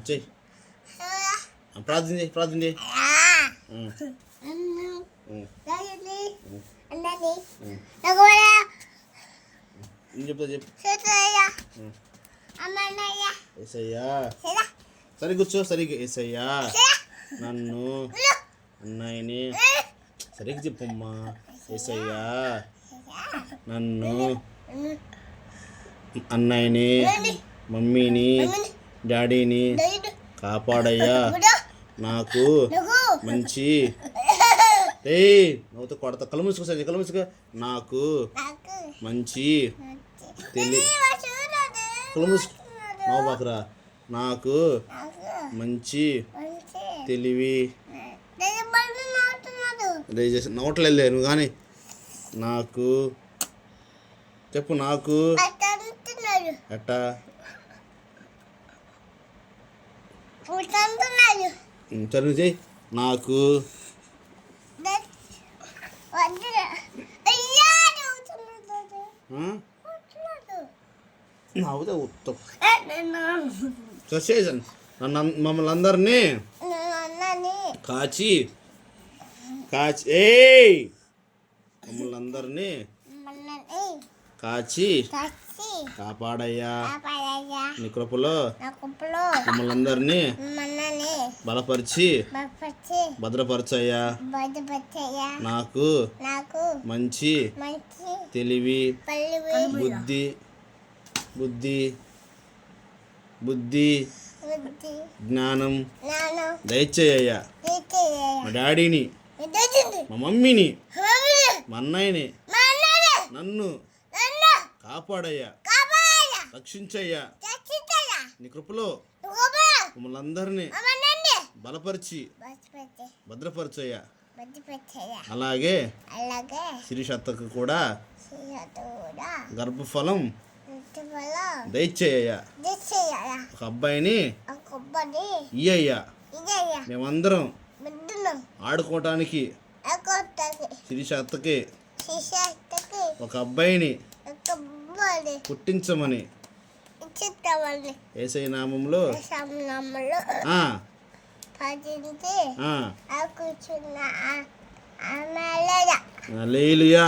చెయ్యి ప్రార్థన చేయి ప్రార్థన చేయి చెప్తా చెప్పు ఏసయ్యా సరి కూర్చో సరిగ్గా ఏసయ్యా నన్ను అన్నయ్యని సరిగ్గా చెప్పమ్మా ఏసయ్యా నన్ను అన్నయ్యని మమ్మీని డాడీని కాపాడయ్యా నాకు మంచి నువ్వుతో కొడతా కళ్ళు మూసుకో సరి కళ్ళు మూసుకో నాకు మంచి కళ్ళు మూసుకో నవ్వబాకురా నాకు మంచి తెలివి నవ్వట్లేదు నువ్వు కానీ నాకు చెప్పు నాకు ఎట్టా చదువు చేయి నాకు నవ్వుతే ఉత్తం చేసాను మమ్మల్ని అందరినీ కాచి మమ్మల్ని అందరినీ కాచి కాపాడయ్యా నీ కృపలో మమ్మల్ని అందరినీ బలపరిచి భద్రపరచయ్యా నాకు మంచి తెలివి బుద్ధి జ్ఞానం దయచేయ్యా మా డాడీని మా మమ్మీని మా అన్నయ్యని నన్ను కాపాడయ్యా రక్షించయ్యా నీ కృపలో మమ్మల్ని అందరినీ బలపరిచి భద్రపరచయ్యా అలాగే శిరీషత్తకు కూడా గర్భఫలం దయచేయ్యా ఒక అబ్బాయిని ఇయ్యయ్యా మేమందరం ఆడుకోవటానికి శిరీషత్తకి ఒక అబ్బాయిని పుట్టించమని యేసయ్య నామములో హల్లెలూయా.